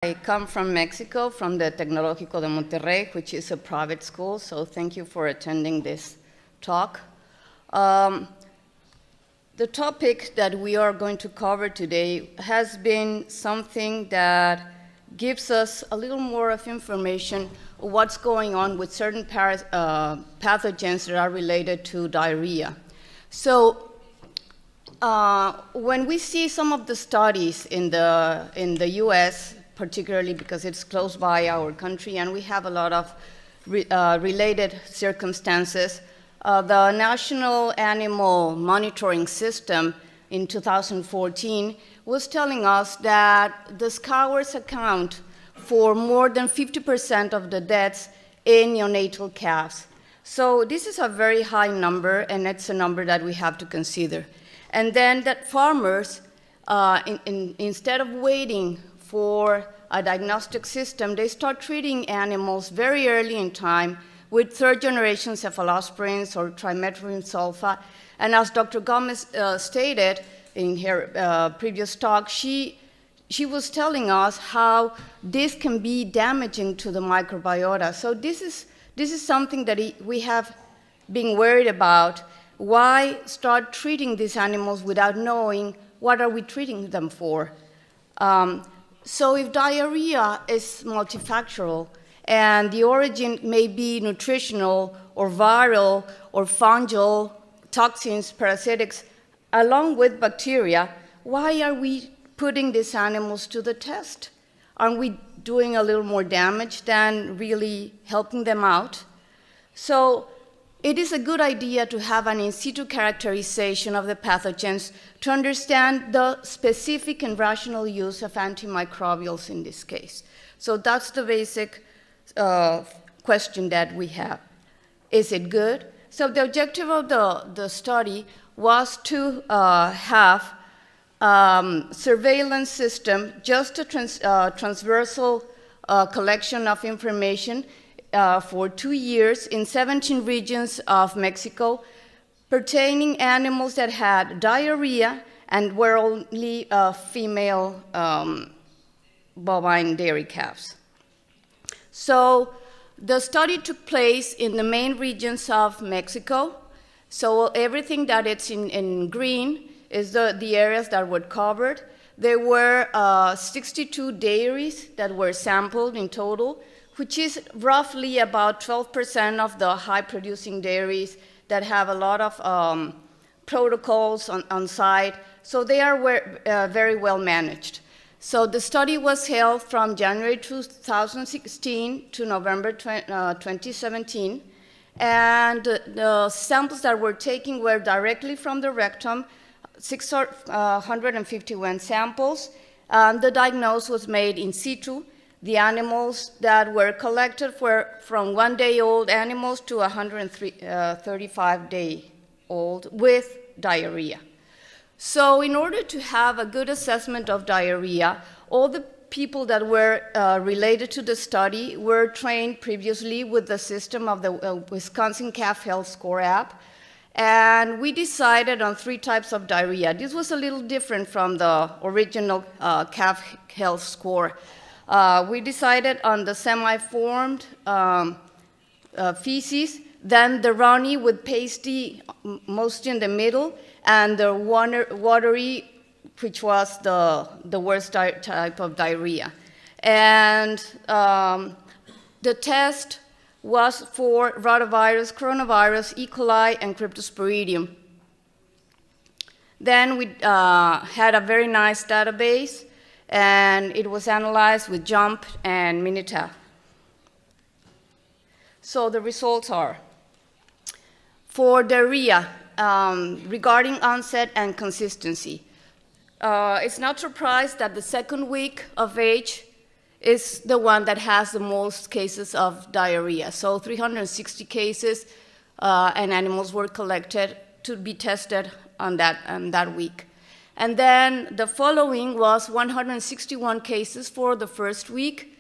I come from Mexico, from the Tecnológico de Monterrey, which is a private school, so thank you for attending this talk. The topic that we are going to cover today has been something that gives us a little more of information on what's going on with certain pathogens that are related to diarrhea. So when we see some of the studies in the US, particularly because it's close by our country and we have a lot of related circumstances, the National Animal Monitoring System in 2014 was telling us that the scours account for more than 50% of the deaths in neonatal calves. So this is a very high number, and it's a number that we have to consider. And then that farmers, instead of waiting for a diagnostic system, they start treating animals very early in time with third-generation cephalosporins or trimethoprim sulfa. And as Dr. Gomez stated in her previous talk, she was telling us how this can be damaging to the microbiota. So this is something that we have been worried about. Why start treating these animals without knowing what are we treating them for? So if diarrhea is multifactorial and the origin may be nutritional or viral or fungal, toxins, parasitics, along with bacteria, why are we putting these animals to the test? Aren't we doing a little more damage than really helping them out? So it is a good idea to have an in situ characterization of the pathogens to understand the specific and rational use of antimicrobials in this case. So that's the basic question that we have. Is it good? So the objective of the study was to have surveillance system, just a transversal collection of information for 2 years in 17 regions of Mexico, pertaining animals that had diarrhea and were only female bovine dairy calves. So the study took place in the main regions of Mexico. So everything that it's in green is the areas that were covered. There were 62 dairies that were sampled in total, which is roughly about 12% of the high-producing dairies that have a lot of protocols on site. So they are very well managed. So the study was held from January 2016 to November 2017. And the samples that were taken were directly from the rectum, 651 samples. The diagnosis was made in situ. The animals that were collected were from 1-day-old animals to 135-day-old with diarrhea. So in order to have a good assessment of diarrhea, all the people that were related to the study were trained previously with the system of the Wisconsin Calf Health Score app. And we decided on 3 types of diarrhea. This was a little different from the original Calf Health Score. We decided on the semi-formed feces, then the runny with pasty mostly in the middle, and the watery, which was the worst type of diarrhea. And the test was for rotavirus, coronavirus, E. coli, and Cryptosporidium. Then we had a very nice database, and it was analyzed with JUMP and Minitab. So the results are, for diarrhea, regarding onset and consistency, it's not surprised that the 2nd week of age is the one that has the most cases of diarrhea. So 360 cases, and animals were collected to be tested on that week. And then the following was 161 cases for the 1st week.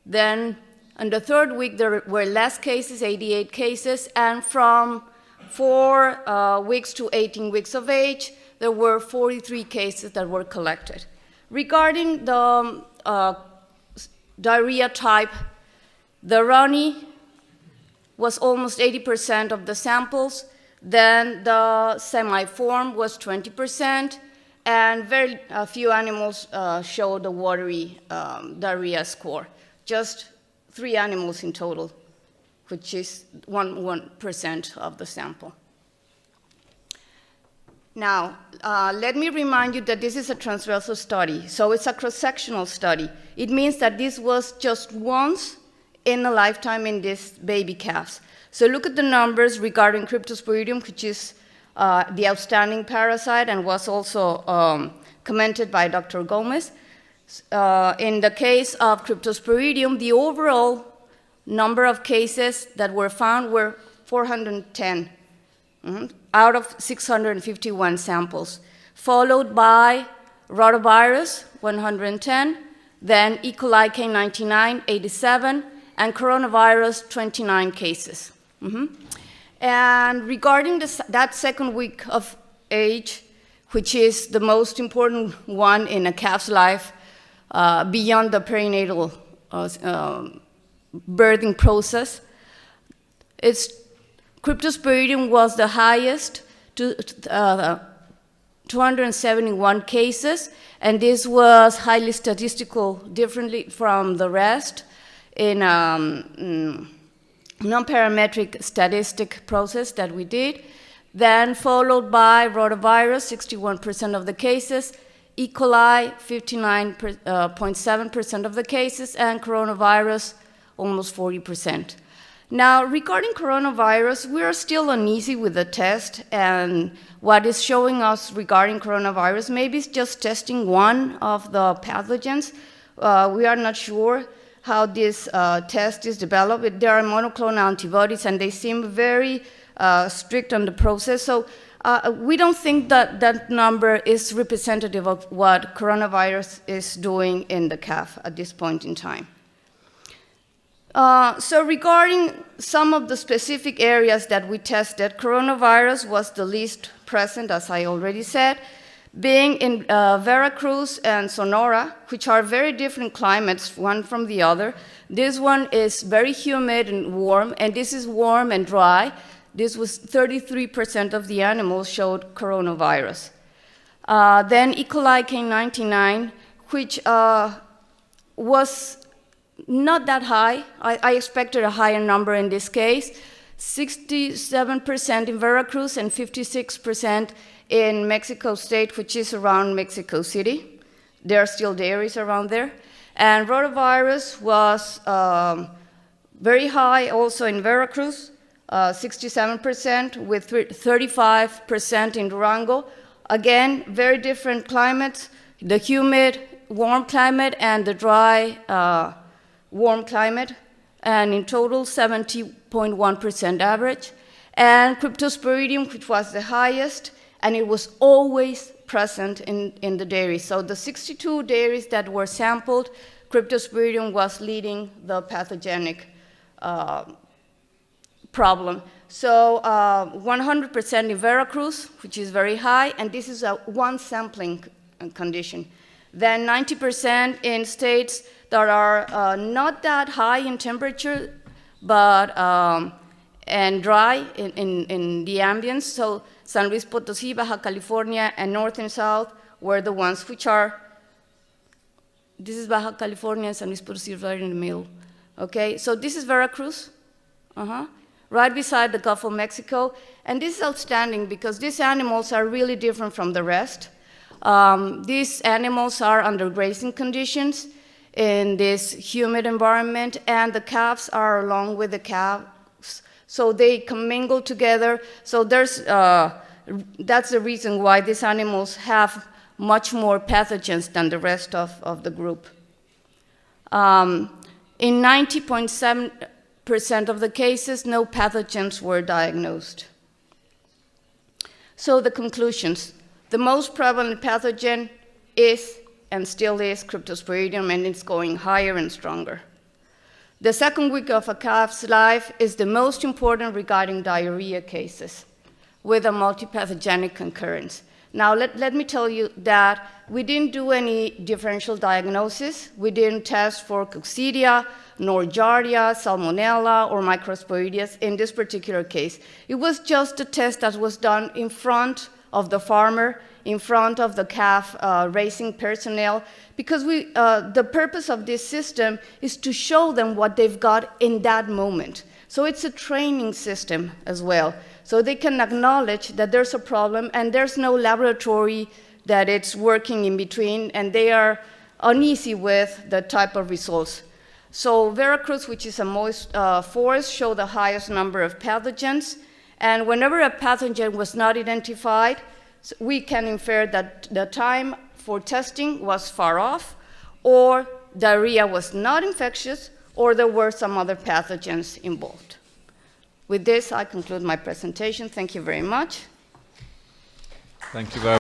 Then on the 3rd week, there were less cases, 88 cases. And from 4 weeks to 18 weeks of age, there were 43 cases that were collected. Regarding the diarrhea type, the runny was almost 80% of the samples, then the semi-form was 20%, and very few animals showed a watery diarrhea score. Just 3 animals in total, which is 1% of the sample. Now, let me remind you that this is a transversal study, so it's a cross-sectional study. It means that this was just once in a lifetime in these baby calves. So look at the numbers regarding Cryptosporidium, which is the outstanding parasite and was also commented by Dr. Gomez. In the case of Cryptosporidium, the overall number of cases that were found were 410 out of 651 samples, followed by Rotavirus, 110, then E. coli K99, 87, and coronavirus, 29 cases. And regarding that second week of age, which is the most important one in a calf's life, beyond the perinatal birthing process, Cryptosporidium was the highest, 271 cases, and this was highly statistical, differently from the rest in non-parametric statistic process that we did, then followed by rotavirus, 61% of the cases, E. coli, 59.7% of the cases, and coronavirus, almost 40%. Now, regarding coronavirus, we are still uneasy with the test, and what is showing us regarding coronavirus, maybe it's just testing one of the pathogens. We are not sure how this test is developed. There are monoclonal antibodies, and they seem very strict on the process. So we don't think that that number is representative of what coronavirus is doing in the calf at this point in time. So regarding some of the specific areas that we tested, coronavirus was the least present, as I already said, being in Veracruz and Sonora, which are very different climates, one from the other. This one is very humid and warm, and this is warm and dry. This was 33% of the animals showed coronavirus. Then E. coli K99, which was not that high. I expected a higher number in this case, 67% in Veracruz and 56% in Mexico State, which is around Mexico City. There are still dairies around there. And rotavirus was very high also in Veracruz, 67% with 35% in Durango. Again, very different climates, the humid, warm climate and the dry, warm climate, and in total 70.1% average. And Cryptosporidium, which was the highest, and it was always present in the dairies. So the 62 dairies that were sampled, Cryptosporidium was leading the pathogenic problem. So 100% in Veracruz, which is very high, and this is a one sampling condition. Then 90% in states that are not that high in temperature, but and dry in the ambience. So San Luis Potosí, Baja California, and North and South were the ones which are, this is Baja California and San Luis Potosí right in the middle. Okay, so this is Veracruz, right beside the Gulf of Mexico. And this is outstanding because these animals are really different from the rest. These animals are under grazing conditions in this humid environment, and the calves are along with the calves, so they commingle together. So there's, that's the reason why these animals have much more pathogens than the rest of the group. In 90.7% of the cases, no pathogens were diagnosed. So the conclusions. The most prevalent pathogen is and still is Cryptosporidium, and it's going higher and stronger. The second week of a calf's life is the most important regarding diarrhea cases with a multipathogenic concurrence. Now, let me tell you that we didn't do any differential diagnosis. We didn't test for coccidia, nor Giardia, Salmonella, or Microsporidium in this particular case. It was just a test that was done in front of the farmer, in front of the calf raising personnel, because the purpose of this system is to show them what they've got in that moment. So it's a training system as well. So they can acknowledge that there's a problem and there's no laboratory that it's working in between, and they are uneasy with the type of results. So Veracruz, which is a moist forest, showed the highest number of pathogens. And whenever a pathogen was not identified, we can infer that the time for testing was far off, or diarrhea was not infectious, or there were some other pathogens involved. With this, I conclude my presentation. Thank you very much. Thank you very much.